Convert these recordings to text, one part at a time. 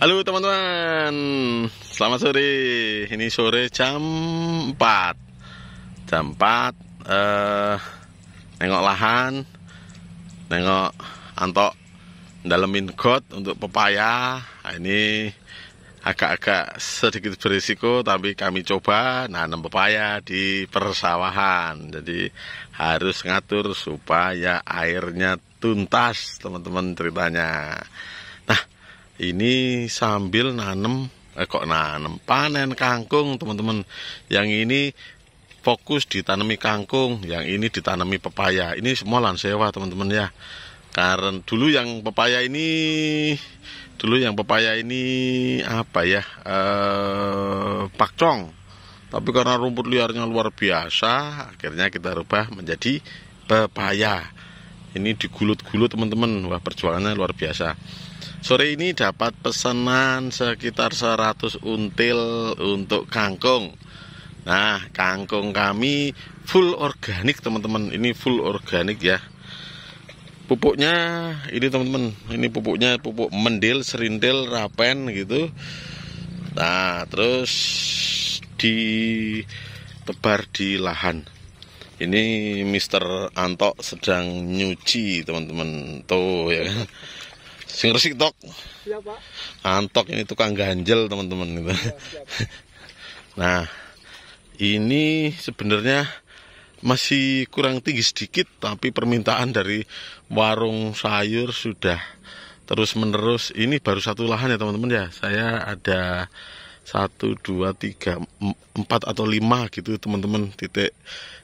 Halo teman-teman, selamat sore. Ini sore jam 4. Nengok lahan, nengok Antok dalemin got untuk pepaya. Ini agak-agak sedikit berisiko, tapi kami coba nanam pepaya di persawahan. Jadi harus ngatur supaya airnya tuntas, teman-teman, ceritanya. Nah, ini sambil panen kangkung, teman-teman. Yang ini fokus ditanami kangkung, yang ini ditanami pepaya. Ini semua lahan sewa, teman-teman ya. Karena dulu yang pepaya ini pakcong. Tapi karena rumput liarnya luar biasa, akhirnya kita rubah menjadi pepaya. Ini digulut-gulut, teman-teman. Wah, perjuangannya luar biasa. Sore ini dapat pesanan sekitar 100 until untuk kangkung. Nah, kangkung kami full organik, teman-teman. Ini full organik ya. Pupuknya ini, teman-teman. Ini pupuknya pupuk mendil, serindil, rapen gitu. Nah, terus ditebar di lahan. Ini Mister Antok sedang nyuci, teman-teman. Tuh ya. Sing resik tok. Ya, Pak. Antok ini tukang ganjel, teman-teman gitu. Nah, ini sebenarnya masih kurang tinggi sedikit, tapi permintaan dari warung sayur sudah terus menerus. Ini baru satu lahan ya, teman-teman ya. Saya ada 1, 2, 3, 4 atau 5 gitu, teman-teman, titik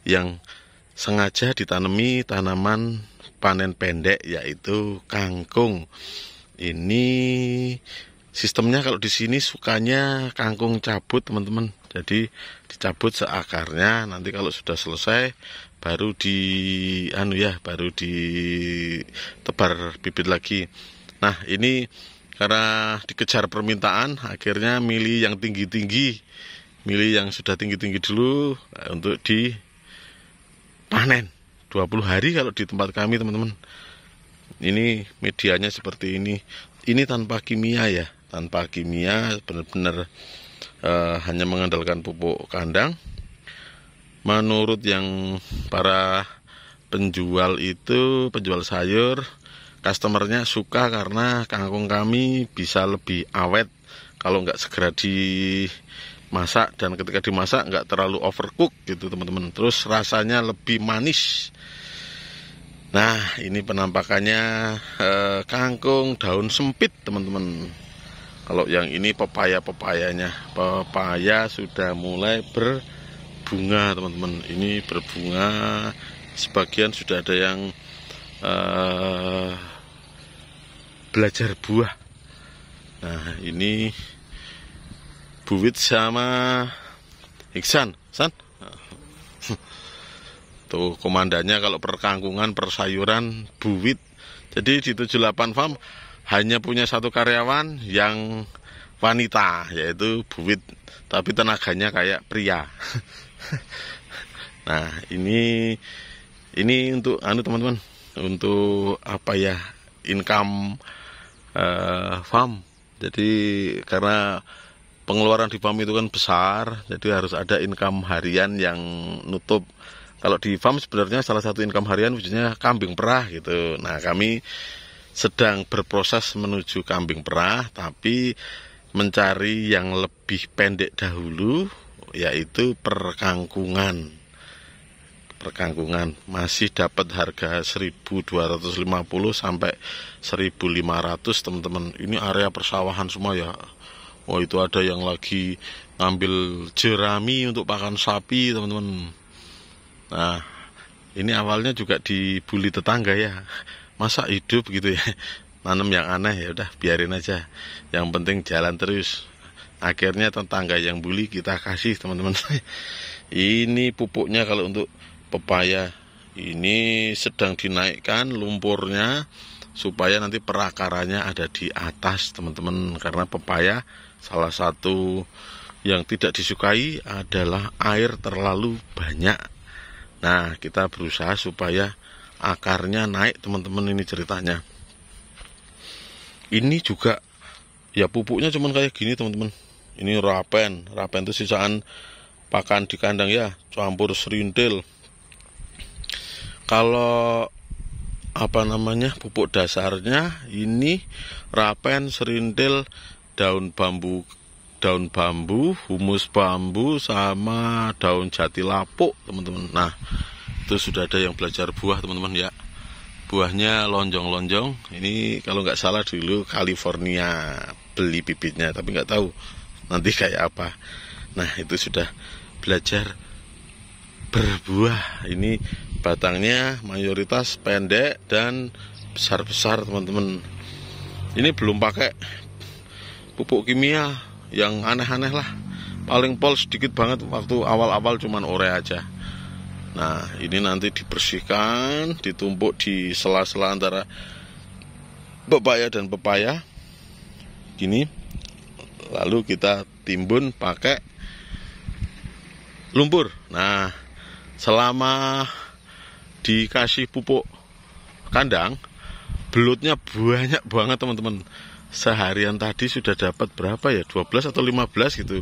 yang sengaja ditanami tanaman panen pendek, yaitu kangkung. Ini sistemnya kalau di sini sukanya kangkung cabut, teman-teman. Jadi dicabut seakarnya, nanti kalau sudah selesai baru ditebar bibit lagi. Nah, ini karena dikejar permintaan, akhirnya milih yang tinggi-tinggi, milih yang sudah tinggi-tinggi dulu untuk dipanen. 20 hari kalau di tempat kami, teman-teman. Ini medianya seperti ini. Ini tanpa kimia ya, tanpa kimia, benar-benar hanya mengandalkan pupuk kandang. Menurut yang para penjual sayur, customernya suka karena kangkung kami bisa lebih awet kalau nggak segera dimasak, dan ketika dimasak nggak terlalu overcook gitu, teman-teman. Terus rasanya lebih manis. Nah, ini penampakannya kangkung daun sempit, teman-teman. Kalau yang ini pepaya-pepayanya, pepaya sudah mulai berbunga, teman-teman. Ini berbunga, sebagian sudah ada yang belajar buah. Nah, ini buwit sama Iksan, San. Tuh komandannya kalau perkangkungan, persayuran, buwit. Jadi di 78 farm hanya punya satu karyawan yang wanita, yaitu buwit, tapi tenaganya kayak pria. Nah, ini untuk teman-teman, untuk income farm. Jadi karena pengeluaran di farm itu kan besar, jadi harus ada income harian yang nutup. Kalau di farm sebenarnya salah satu income harian khususnya kambing perah gitu. Nah, kami sedang berproses menuju kambing perah, tapi mencari yang lebih pendek dahulu, yaitu perkangkungan. Masih dapat harga 1.250 sampai 1.500, teman-teman. Ini area persawahan semua ya. Oh, itu ada yang lagi ngambil jerami untuk pakan sapi, teman-teman. Nah, ini awalnya juga dibully tetangga ya. Masa hidup gitu ya, nanam yang aneh, ya udah biarin aja. Yang penting jalan terus. Akhirnya tetangga yang bully kita kasih, teman-teman. Ini pupuknya kalau untuk pepaya. Ini sedang dinaikkan lumpurnya supaya nanti perakarannya ada di atas, teman-teman. Karena pepaya salah satu yang tidak disukai adalah air terlalu banyak. Nah, kita berusaha supaya akarnya naik, teman-teman. Ini ceritanya. Ini juga Ya pupuknya cuman kayak gini teman-teman. Ini rapen itu sisaan pakan di kandang ya, campur serintil. Kalau pupuk dasarnya ini rapen, serintil, daun bambu, humus bambu, sama daun jati lapuk teman-teman. Nah itu sudah ada yang belajar buah teman-teman ya. Buahnya lonjong-lonjong. Ini kalau nggak salah dulu California beli bibitnya, tapi nggak tahu nanti kayak apa. Nah itu sudah belajar berbuah. Ini batangnya mayoritas pendek dan besar-besar teman-teman. Ini belum pakai pupuk kimia yang aneh-aneh lah. Paling pol sedikit banget waktu awal-awal cuman urea aja. Nah ini nanti dibersihkan, ditumpuk di sela-sela antara pepaya dan pepaya gini, lalu kita timbun pakai lumpur. Nah selama dikasih pupuk kandang, belutnya banyak banget teman-teman. Seharian tadi sudah dapat berapa ya, 12 atau 15 gitu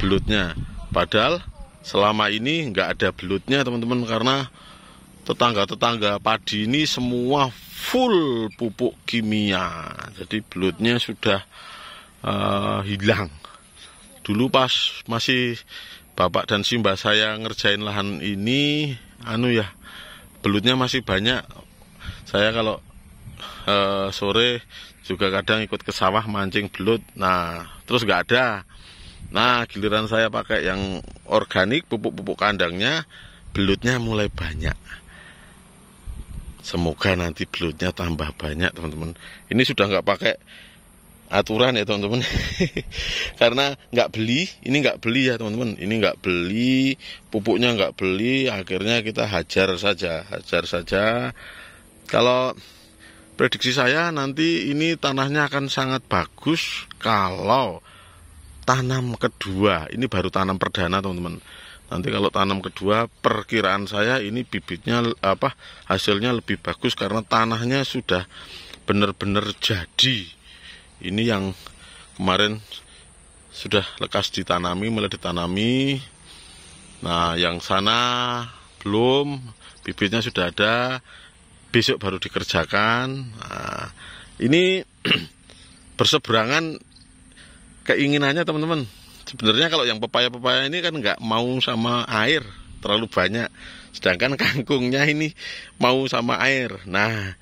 belutnya. Padahal selama ini nggak ada belutnya teman-teman, karena tetangga-tetangga padi ini semua full pupuk kimia. Jadi belutnya sudah hilang. Dulu pas masih bapak dan simbah saya ngerjain lahan ini, belutnya masih banyak. Saya kalau sore juga kadang ikut ke sawah mancing belut. Nah terus nggak ada. Nah giliran saya pakai yang organik, pupuk kandangnya, belutnya mulai banyak. Semoga nanti belutnya tambah banyak teman-teman. Ini sudah nggak pakai aturan ya teman-teman. Karena nggak beli, ini nggak beli ya teman-teman. Ini nggak beli, pupuknya nggak beli. Akhirnya kita hajar saja. Kalau prediksi saya nanti ini tanahnya akan sangat bagus kalau tanam kedua. Ini baru tanam perdana teman-teman. Nanti kalau tanam kedua, perkiraan saya ini bibitnya hasilnya lebih bagus karena tanahnya sudah benar-benar jadi. Ini yang kemarin sudah lekas ditanami, mulai ditanami. Nah yang sana belum, bibitnya sudah ada, besok baru dikerjakan. Nah, ini berseberangan keinginannya teman-teman. Sebenarnya kalau yang pepaya ini kan nggak mau sama air terlalu banyak, sedangkan kangkungnya ini mau sama air. Nah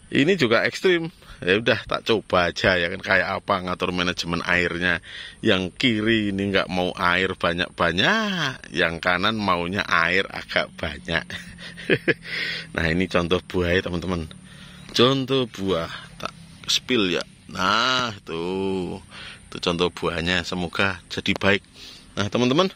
ini juga ekstrim. Ya udah tak coba aja ya kan, kayak apa ngatur manajemen airnya. Yang kiri ini nggak mau air banyak-banyak, yang kanan maunya air agak banyak. Nah ini contoh buah ya teman-teman. Contoh buah, tak spill ya. Nah itu contoh buahnya, semoga jadi baik. Nah teman-teman,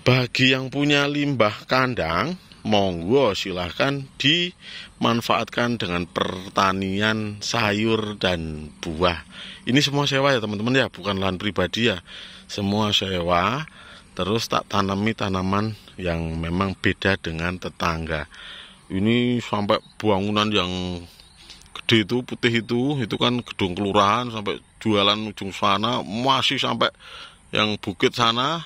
bagi yang punya limbah kandang, monggo silahkan dimanfaatkan dengan pertanian sayur dan buah. Ini semua sewa ya teman-teman ya, bukan lahan pribadi ya. Semua sewa, terus tak tanami tanaman yang memang beda dengan tetangga. Ini sampai bangunan yang gede itu, putih itu kan gedung kelurahan, sampai jualan ujung sana, masih sampai yang bukit sana.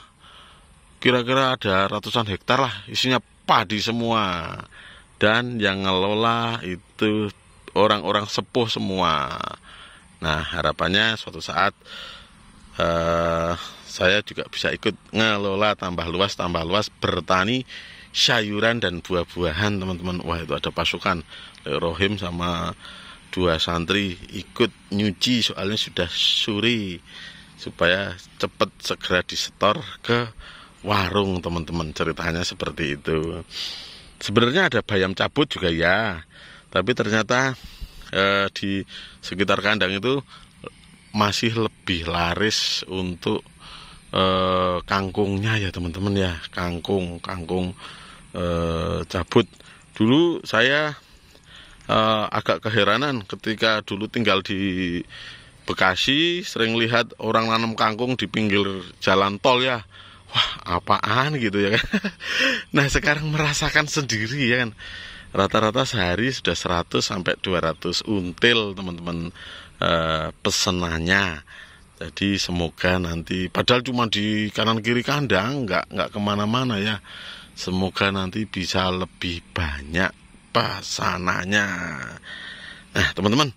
Kira-kira ada ratusan hektar lah, isinya padi semua. Dan yang ngelola itu orang-orang sepuh semua. Nah harapannya suatu saat saya juga bisa ikut ngelola tambah luas bertani sayuran dan buah-buahan teman-teman. Wah itu ada pasukan Rohim sama 2 santri ikut nyuci, soalnya sudah sore, supaya cepat segera disetor ke warung teman-teman. Ceritanya seperti itu. Sebenarnya ada bayam cabut juga ya, tapi ternyata di sekitar kandang itu masih lebih laris untuk kangkungnya ya teman-teman ya. Kangkung cabut. Dulu saya agak keheranan ketika dulu tinggal di Bekasi, sering lihat orang nanam kangkung di pinggir jalan tol ya. Wah apaan gitu ya kan. Nah sekarang merasakan sendiri ya kan. Rata-rata sehari sudah 100 sampai 200 until teman-teman pesenannya. Jadi semoga nanti, padahal cuma di kanan kiri kandang, nggak kemana-mana ya. Semoga nanti bisa lebih banyak pesanannya. Nah teman-teman,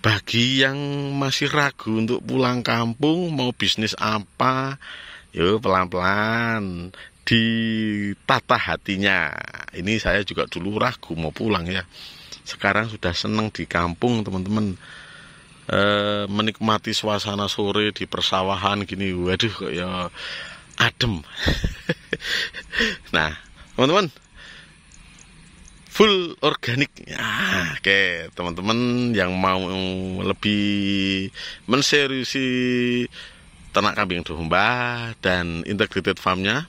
bagi yang masih ragu untuk pulang kampung, mau bisnis apa, yuk pelan-pelan ditata hatinya. Ini saya juga dulu ragu mau pulang ya. Sekarang sudah senang di kampung teman-teman. Menikmati suasana sore di persawahan gini, waduh kok ya adem. Nah teman-teman, full organik ya. Oke teman-teman yang mau lebih menseriusi ternak kambing domba dan integrated farmnya,